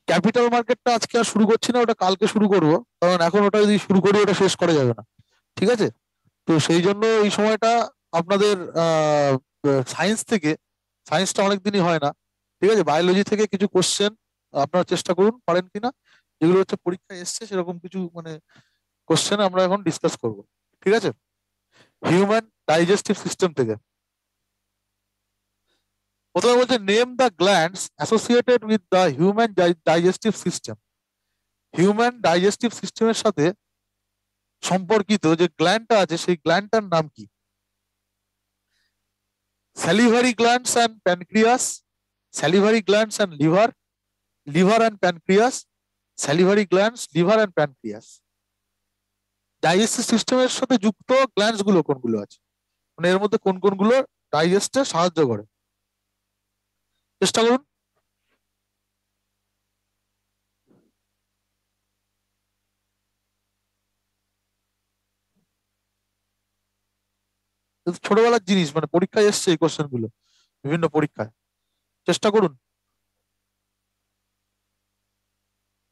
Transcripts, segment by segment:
Capital মার্কেটটা আজকে আর শুরু করছি না, ওটা কালকে শুরু করব, কারণ এখন ওটা যদি শুরু করি ওটা শেষ করা যাবে না। ঠিক আছে? তো সেই জন্য এই সময়টা আপনাদের সায়েন্স থেকে, সায়েন্সটা অনেকদিনই হয় না, ঠিক আছে, বায়োলজি থেকে কিছু কোশ্চেন আপনারা চেষ্টা করুন পারেন কিনা, যেগুলো হচ্ছে পরীক্ষায় এসছে সেরকম কিছু মানে কোশ্চেন আমরা এখন ডিসকাস করব। ঠিক আছে? হিউম্যান ডাইজেস্টিভ সিস্টেম থেকে প্রথমে বলছে name the glands associated with the human digestive system. Human digestive সিস্টেমের সাথে সম্পর্কিত যে গ্ল্যান্ডটা আছে সেই গ্ল্যান্ডটার নাম কি? Salivary glands and pancreas, salivary glands and liver, liver and pancreas, salivary glands, liver and pancreas. Digestive সিস্টেমের সাথে যুক্ত গ্ল্যান্ডস গুলো কোনগুলো আছে, মানে এর মধ্যে কোন কোনগুলো ডাইজেস্টে সাহায্য করে? চেষ্টা করুন। ছোটবেলার জিনিস, মানে পরীক্ষায় এসছে এই কোশ্চেন গুলো, বিভিন্ন পরীক্ষায়। চেষ্টা করুন।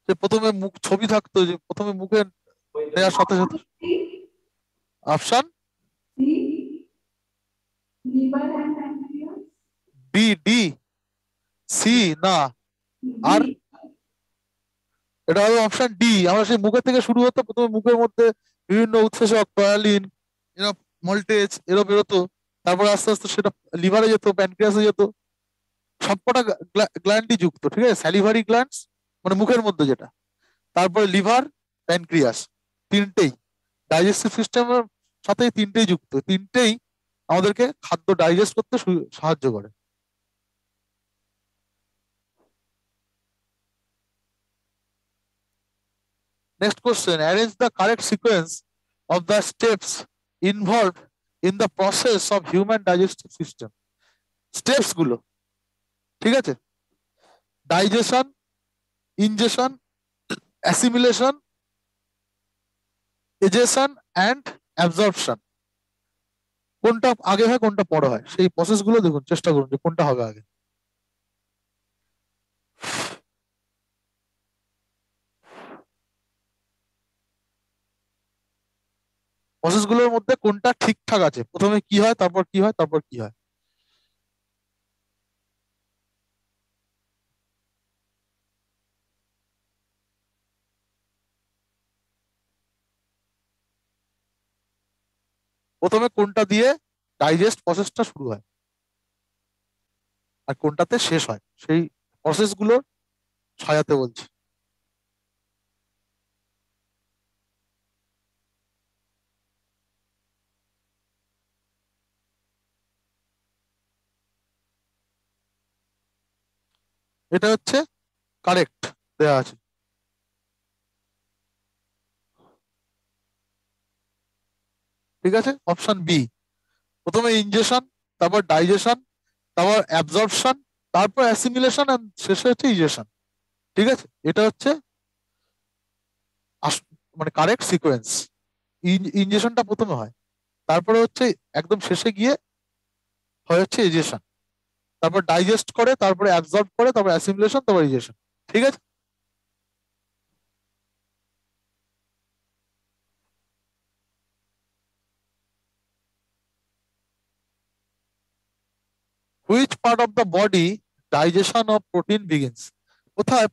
যে প্রথমে মুখ ছবি থাকতো, যে প্রথমে মুখে নেওয়ার সাথে সাথে অপশন ডি, ডি, সি না, আর এটা হবে অপশন ডি। আমরা সেই মুখের থেকে শুরু হতো, প্রথমে মুখের মধ্যে বিভিন্ন উৎসেচক টয়ালিন, এরা মল্টেজ এরা বেরোতো, তারপরে আস্তে আস্তে সেটা লিভারে যেত, প্যানক্রিয়াসে যেত, সবকটা গ্ল্যান্ডই যুক্ত। ঠিক আছে? স্যালিভারি গ্ল্যান্ডস মানে মুখের মধ্যে যেটা, তারপরে লিভার, প্যানক্রিয়াস, তিনটেই ডাইজেস্টিভ সিস্টেমের সাথে তিনটেই যুক্ত, তিনটেই আমাদেরকে খাদ্য ডাইজেস্ট করতে সাহায্য করে। Next question. Arrange the correct sequence of the steps involved in the process of human digestive system. Steps গুলো, ঠিক আছে? Digestion, ingestion, assimilation, egestion and absorption. কোনটা আগে হয় কোনটা পরে হয় সেই প্রসেস গুলো দেখুন, চেষ্টা করুন যে কোনটা হবে আগে। প্রসেস গুলোর মধ্যে কোনটা ঠিকঠাক আছে, প্রথমে কি হয় তারপর কি হয় তারপর কি হয়? প্রথমে কোনটা দিয়ে ডাইজেস্ট প্রসেসটা শুরু হয় আর কোনটাতে শেষ হয়, সেই প্রসেস গুলো সাজাতে বলছি। এটা হচ্ছে কারেক্ট দেওয়া আছে। ঠিক আছে? অপশন বি, প্রথমে ইনজেকশন, তারপর ডাইজেশন, তারপর অ্যাবজর্পশন, তারপর অ্যাসিমিলেশন, এন্ড শেষে হচ্ছে ইজেশন। ঠিক আছে? এটা হচ্ছে মানে কারেক্ট সিকোয়েন্স। ইনজেকশনটা প্রথমে হয়, তারপরে হচ্ছে একদম শেষে গিয়ে হয় হচ্ছে ইজেশন, তারপর ডাইজেস্ট করে, তারপরে অ্যাবজর্ব করে, তারপর অ্যাসিমিলেশন, তারপর ইজেশন। ঠিক আছে? Which part of the body digestion of protein begins? কোথায়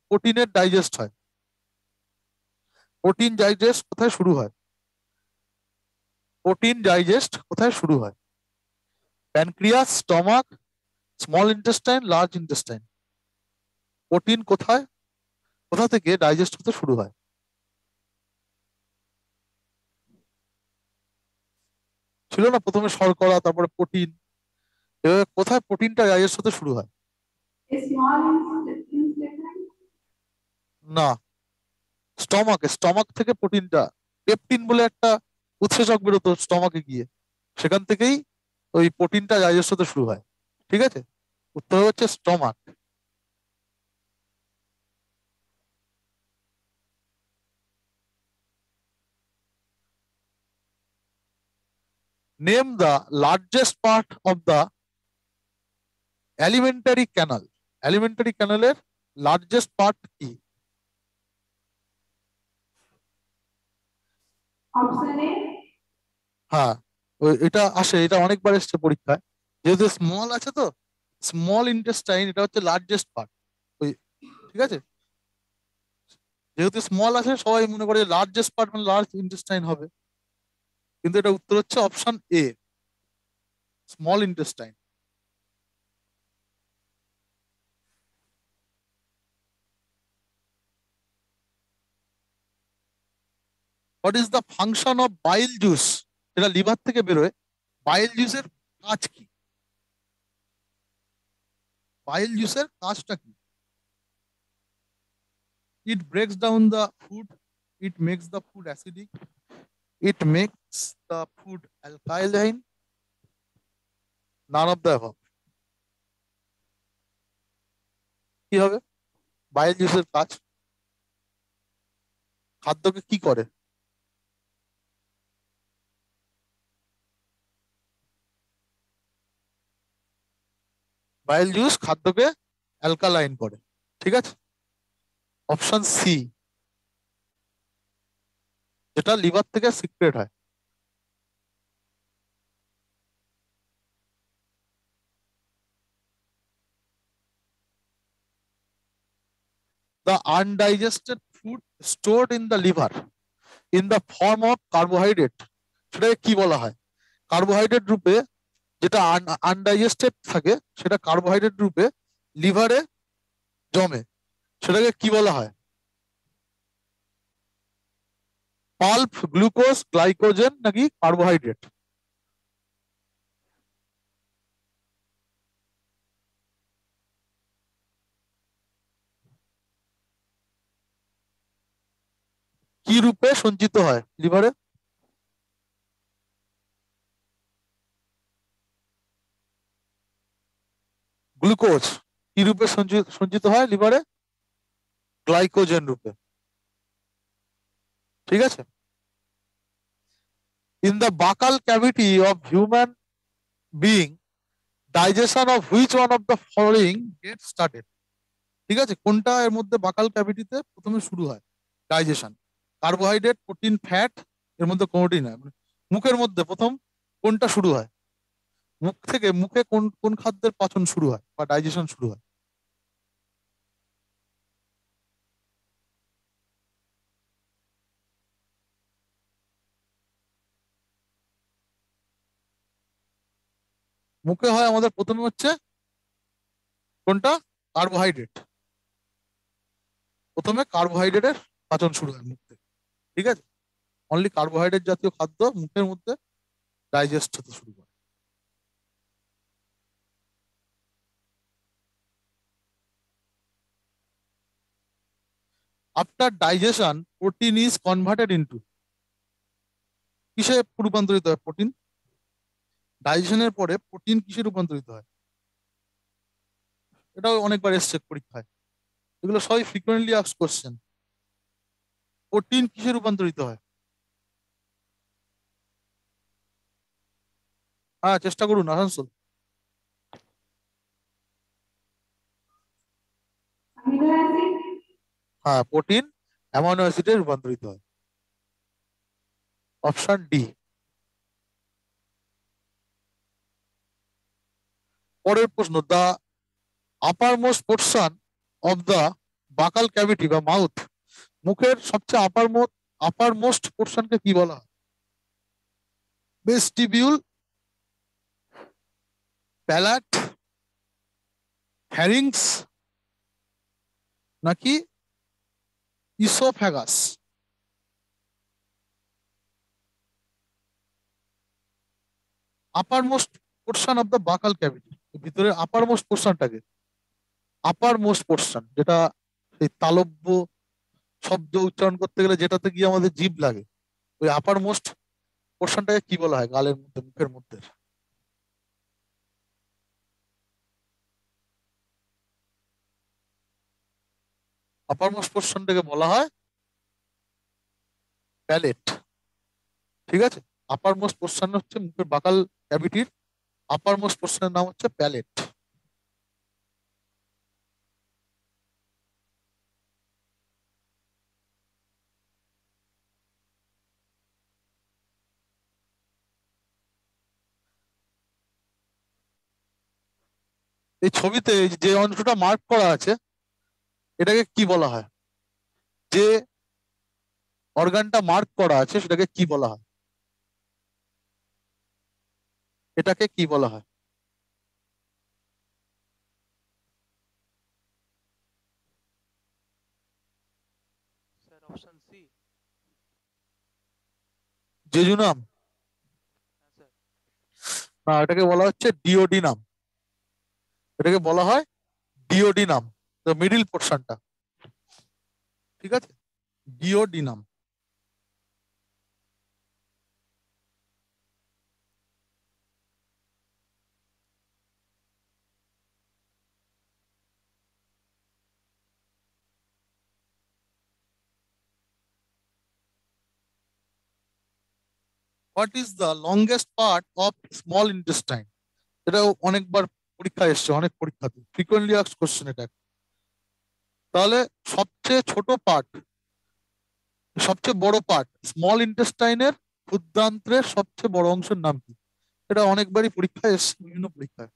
প্রোটিনের ডাইজেস্ট হয়? প্রোটিন ডাইজেস্ট কোথায় শুরু হয়? প্রোটিন ডাইজেস্ট কোথায় শুরু হয়? Pancreas, stomach, small intestine, large intestine. Protein কোথায়, কোথা থেকে ডাইজেস্ট হতে শুরু হয়? ছিল না প্রথমে শর্করা, তারপরে প্রোটিন, এভাবে কোথায় প্রোটিনটা ডাইজেস্ট হতে শুরু হয়? না, স্টমাকে, স্টমাক থেকে প্রোটিনটা, পেপটিন বলে একটা উৎসেচক বেরোতো স্টমাকে গিয়ে, সেখান থেকেই ওই প্রোটিনটা ডাইজেস্ট হতে শুরু হয়। ঠিক আছে? উত্তর হচ্ছে stomach. Name the largest part of the alimentary canal. Alimentary ক্যানালের লার্জেস্ট পার্ট কি? Option A. হ্যাঁ, এটা আসে, এটা অনেকবার এসছে পরীক্ষায়। যেহেতু স্মল আছে তো, স্মল ইন্টেস্টাইন এটা হচ্ছে লার্জেস্ট পার্ট। ওই, ঠিক আছে, যেহেতু স্মল আছে সবাই মনে করে লার্জেস্ট পার্ট মানে লার্জ ইন্টেস্টাইন হবে, কিন্তু এটা উত্তর হচ্ছে option A, small intestine. What is the function of bile juice? যেটা লিভার থেকে বেরোয়, বাইল জুসের কাজ কি? বাইল জুসের কাজটা কি? It breaks down the food, it makes the food acidic, it makes the food alkaline, none of the above. কি হবে বাইল জুসের কাজ? খাদ্যকে কি করে? বাইল জুস খাদ্যকে অ্যালকালাইন করে, ঠিক আছে। অপশন সি, যেটা লিভার থেকে সিক্রেট হয়। The undigested food stored in the liver in the form of carbohydrate, সেটাকে কি বলা হয়? কার্বোহাইড্রেট রূপে যেটা আনডাইজেস্টেড থাকে, সেটা কার্বোহাইড্রেট রূপে লিভারে জমে, সেটাকে কি বলা হয়? পাল্প, গ্লুকোজ, গ্লাইকোজেন নাকি কার্বোহাইড্রেট? কি রূপে সঞ্চিত হয় লিভারে? গ্লুকোজ। কি রূপে সঞ্চিত হয় লিভারে? গ্লাইকোজেন রূপে, ঠিক আছে। In the buccal cavity of human being, digestion of which one of the following get started? ঠিক আছে, কোনটা এর মধ্যে বাকাল ক্যাভিটিতে প্রথমে শুরু হয় ডাইজেশন? কার্বোহাইড্রেট, প্রোটিন, ফ্যাট, এর মধ্যে কোনোটি নয়। মানে মুখের মধ্যে প্রথম কোনটা শুরু হয়? মুখ থেকে, মুখে কোন কোন খাদ্যের পাচন শুরু হয় বা ডাইজেশন শুরু হয়? মুখে হয় আমাদের প্রথমে হচ্ছে কোনটা? কার্বোহাইড্রেট। প্রথমে কার্বোহাইড্রেটের পাচন শুরু হয় মুখ থেকে, ঠিক আছে। অনলি কার্বোহাইড্রেট জাতীয় খাদ্য মুখের মধ্যে ডাইজেস্ট হতে শুরু করে। After digestion protein is converted into, কিসে রূপান্তরিত হয় প্রোটিন? ডাইজেশনের পরে প্রোটিন কিসে রূপান্তরিত হয়? এটাও অনেকবার এসছে পরীক্ষায়, এগুলো সবই ফ্রিকোয়েন্টলি আস্ক কোশ্চেন। প্রোটিন কিসে রূপান্তরিত হয়? হ্যাঁ, চেষ্টা করুন আসানসোল। Amino acid. হ্যাঁ, প্রোটিন অ্যামাইনো অ্যাসিডে রূপান্তরিত হয়, অপশন ডি। পরের প্রশ্ন, the upper most portion of the buccal cavity বা মাউথ, মুখের সবচেয়ে আপার মোস্ট পোর্শনকে কি বলা হয়? ভেস্টিবিউল, প্যালাট, ফ্যারিংস নাকি oesophagus? Upper most portion of the buccal cavity, ভিতরে আপার মোস্ট পোর্শনটাকে, আপার মোস্ট পোর্শন যেটা এই তালব্য শব্দ উচ্চারণ করতে গেলে যেটাতে গিয়ে আমাদের জিভ লাগে, ওই আপার মোস্ট পোর্শনটাকে কি বলা হয় গালের মধ্যে, মুখের মধ্যে? আপার মোস্ট পোর্শনটাকে বলা হয় প্যালেট, ঠিক আছে। আপার মোস্ট পোর্শন হচ্ছে মুখের বাকাল ক্যাভিটির আপার মোস্ট পোর্শনের নাম হচ্ছে প্যালেট। এই ছবিতে যে অংশটা মার্ক করা আছে এটাকে কি বলা হয়? যে অর্গানটা মার্ক করা আছে সেটাকে কি বলা হয়? এটাকে কি বলা হয়? Sir option C. জেজুনাম? হ্যাঁ স্যার। না, এটাকে বলা হচ্ছে ডিওডিনাম। এটাকে বলা হয় ডিওডিনাম, মিডিল পোর্শনটা। ঠিক আছে, duodenum. What is the longest part of small intestine? এটাও অনেকবার পরীক্ষা এসছে, অনেক পরীক্ষাতে ফ্রিকোয়েন্টলি আস্কড কোশ্চেন এটা। তাহলে সবচেয়ে ছোট পার্ট, সবচেয়ে বড় পার্ট স্মল ইন্টেস্টাইনের ক্ষুদ্রান্ত্রের সবচেয়ে বড় অংশের নাম কি? এটা অনেকবারই পরীক্ষায় এসছে, বিভিন্ন পরীক্ষায়।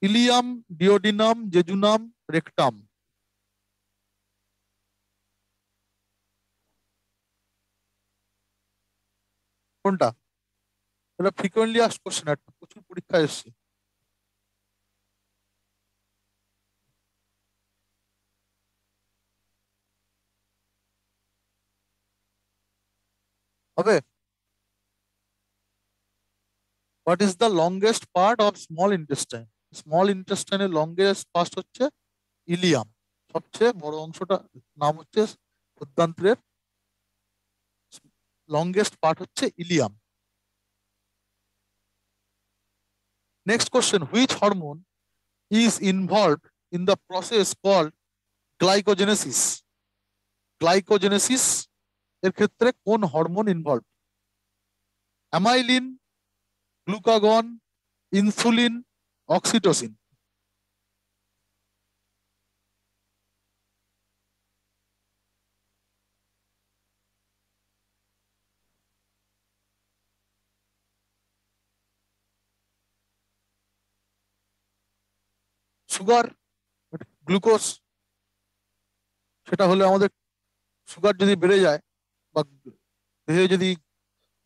Ilium, duodenum, jejunum, rectum. কোনটা? এটা ফ্রিকোয়েন্টলি আস্কড কোশ্চেন, একটা প্রচুর পরীক্ষা এসছে। হবে? What is the longest part of small intestine? Small ইন্টেস্টাইনের লংগেস্ট পার্ট হচ্ছে ইলিয়াম। সবচেয়ে বড় অংশটা নাম হচ্ছে ক্ষুদ্রান্ত্রের লংগেস্ট পার্ট হচ্ছে ileum. Next question, which hormone is involved in the process called glycogenesis? Glycogenesis এর ক্ষেত্রে কোন hormone involve? Amylin, glucagon, insulin, oxytocin. Sugar, glucose, সেটা হলে আমাদের সুগার যদি বেড়ে যায় বা দেহে যদি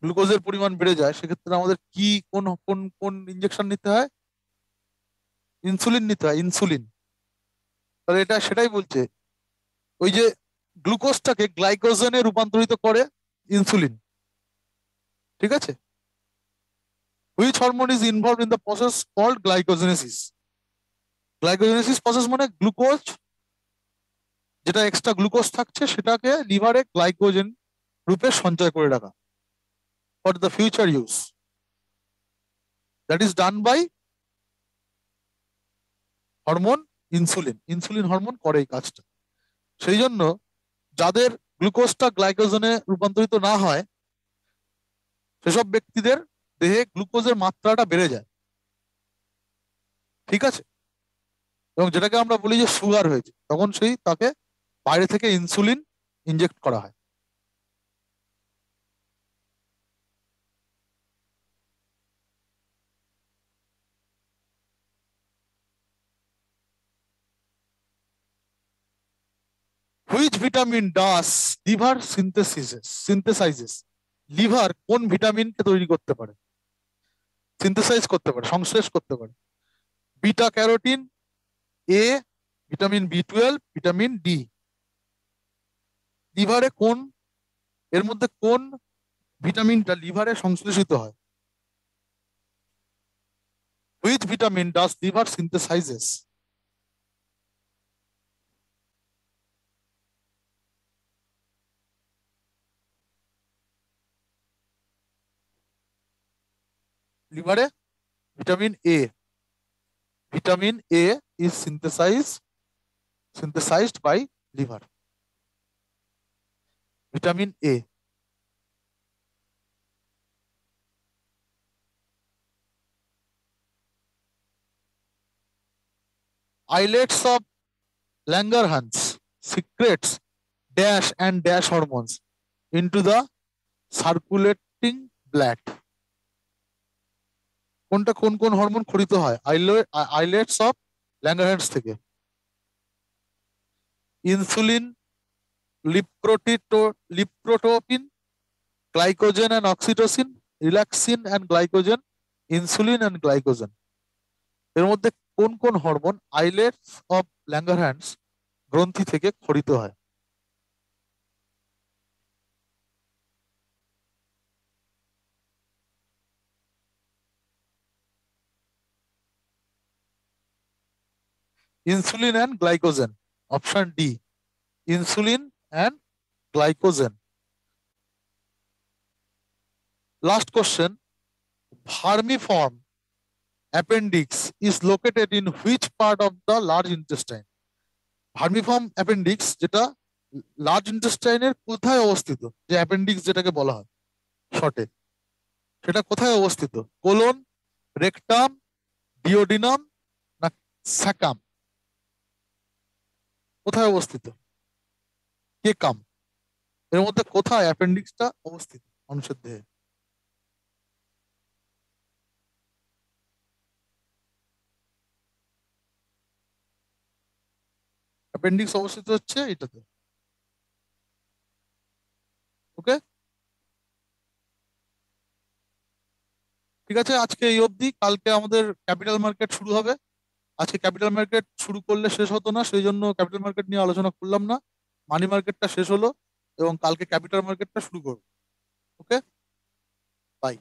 গ্লুকোজের পরিমাণ বেড়ে যায় সেক্ষেত্রে আমাদের কি কোন কোন কোন ইনজেকশন নিতে হয়? ইনসুলিন নিতে হয়, ইনসুলিন। তাহলে এটা সেটাই বলছে, ওই যে গ্লুকোজটাকে গ্লাইকোজেনে রূপান্তরিত করে ইনসুলিন। ঠিক আছে, which hormone is involve in the process called glycogenesis? Glycogenesis process মানে গ্লুকোজ, যেটা এক্সট্রা গ্লুকোজ থাকছে সেটাকে লিভারে গ্লাইকোজেন রূপে সঞ্চয় করে রাখা for the future use. That is done by hormone insulin. Insulin hormone করে এই কাজটা। সেই জন্য যাদের গ্লুকোজটা গ্লাইকোজেনে রূপান্তরিত না হয় সেসব ব্যক্তিদের দেহে গ্লুকোজের মাত্রাটা বেড়ে যায়। ঠিক আছে, এবং যেটাকে আমরা বলি যে সুগার হয়েছে, তখন সেই তাকে বাইরে থেকে ইনসুলিন ইনজেক্ট করা হয়। Which vitamin does liver সিনথেসাইজেস? Liver কোন ভিটামিনকে তৈরি করতে পারে, সিনথেসাইজ করতে পারে, সংশ্লেষ করতে পারে? Beta carotene, A, vitamin B 12, vitamin D. লিভারে কোন, এর মধ্যে কোন ভিটামিনটা লিভারে সংশ্লেষিত হয়? Which vitamin does liver synthesises? লিভারে vitamin A. Vitamin A is synthesized by liver. Vitamin A. Islets of Langerhans secretes dash and dash hormones into the circulating blood. কোনটা কোন কোন হরমোন খরিত হয়? আইলেটস অফ ল্যাঙ্গারহ্যান্স থেকে। Insulin, lipotropin, glycogen and oxytocin, relaxin and glycogen, insulin and glycogen. এর মধ্যে কোন কোন হরমোন আইলেটস অফ ল্যাঙ্গারহ্যান্স গ্রন্থি থেকে ক্ষরিত হয়? Insulin and glycogen, option D, insulin and glycogen. Last question, vermiform appendix is located in which part of the large intestine? Vermiform appendix যেটা large ইন্টেস্টাইনের কোথায় অবস্থিত, যে অ্যাপেন্ডিক্স যেটাকে বলা হয় শর্টে, সেটা কোথায় অবস্থিত? কোলন, রেকটাম, ডিওডিনাম না স্যাকাম? কোথায় অবস্থিত? কেকাম। এর মধ্যে কোথায় অ্যাপেন্ডিক্সটা অবস্থিত মানুষের দেহে? অ্যাপেন্ডিক্স অবস্থিত হচ্ছে এটাতে। ওকে, ঠিক আছে, আজকে এই অবধি। কালকে আমাদের ক্যাপিটাল মার্কেট শুরু হবে। আজকে ক্যাপিটাল মার্কেট শুরু করলে শেষ হতো না, সেই জন্য ক্যাপিটাল মার্কেট নিয়ে আলোচনা করলাম না। মানি মার্কেটটা শেষ হলো এবং কালকে ক্যাপিটাল মার্কেটটা শুরু করবো। ওকে, বাই।